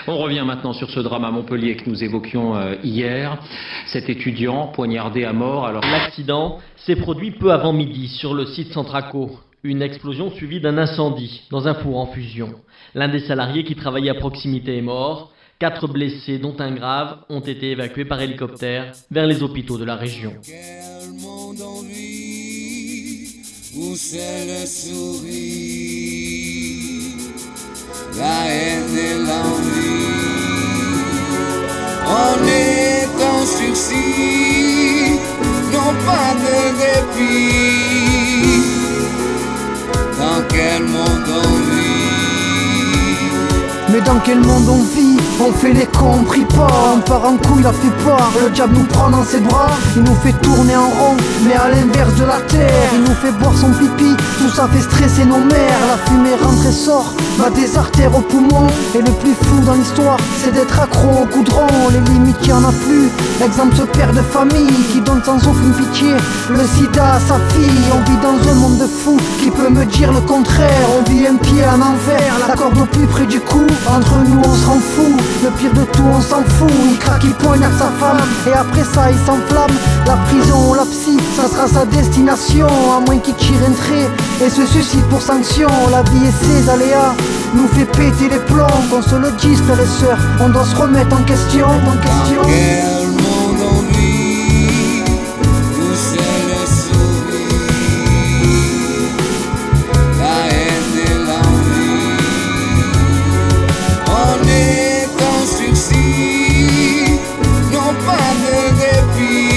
On revient maintenant sur ce drame à Montpellier que nous évoquions hier. Cet étudiant poignardé à mort. Alors... L'accident s'est produit peu avant midi sur le site Centraco. Une explosion suivie d'un incendie dans un four en fusion. L'un des salariés qui travaillait à proximité est mort. 4 blessés, dont un grave, ont été évacués par hélicoptère vers les hôpitaux de la région. Quel monde on vit, où c'est le sourire, la haine et l'envie. On est en sursis, non pas de répit. Dans quel monde on vit? Mais dans quel monde on vit? On fait les cons, on prie pas. On part en couille, la fait peur. Le diable nous prend dans ses bras. Il nous fait tourner en rond, mais à l'inverse de la terre. Il nous fait boire son pipi, tout ça fait stresser nos mères. La fumée rentre et sort, va des artères aux poumons. Et le plus fou dans l'histoire, c'est d'être accro au goudron. Les limites, y en a plus. L'exemple, ce père de famille qui donne sans aucune pitié le sida à sa fille. On vit dans un monde de fous, qui peut me dire le contraire? On vit un pied à l'envers, la corde au plus près du cou. Entre nous on se rend fou, le pire de tout on s'en fout. Il craque, il poignarde sa femme, et après ça il s'enflamme. La prison ou la psy, ça sera sa destination. À moins qu'il tire un trait et se suicide pour sanction. La vie et ses aléas nous fait péter les plombs. Qu'on se le dise frères et sœurs, on doit se remettre en question. Dans quel monde on vit, où c'est le sourire, la haine et l'envie. On est en sursis, non pas de répit.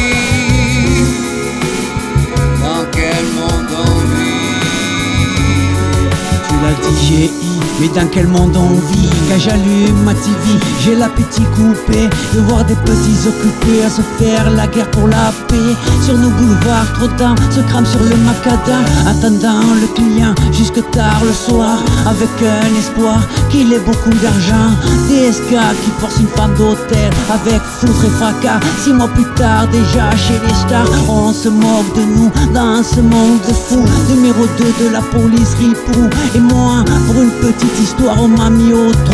Dans quel monde on vit? Tu l'as dit, j'ai mais dans quel monde on vit? Quand j'allume ma TV, j'ai l'appétit coupé de voir des petits occupés à se faire la guerre pour la paix. Sur nos boulevards, trop de temps se crament sur le macadam, attendant le client jusque tard le soir, avec un espoir qu'il ait beaucoup d'argent. Des SK qui forcent une femme d'hôtel avec foudre et fracas. 6 mois plus tard, déjà chez les stars, on se moque de nous dans ce monde de fous. Numéro 2 de la police Ripou, et moi pour une petite histoire on m'a mis au trou.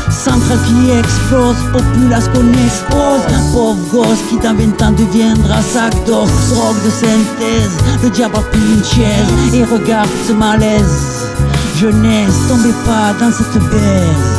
Central qui explose, populace qu'on expose. Pauvre gosse qui dans 20 ans deviendra sac d'os. Drogue de synthèse, le diable a pris une chaise. Et regarde ce malaise, jeunesse, tombez pas dans cette baise.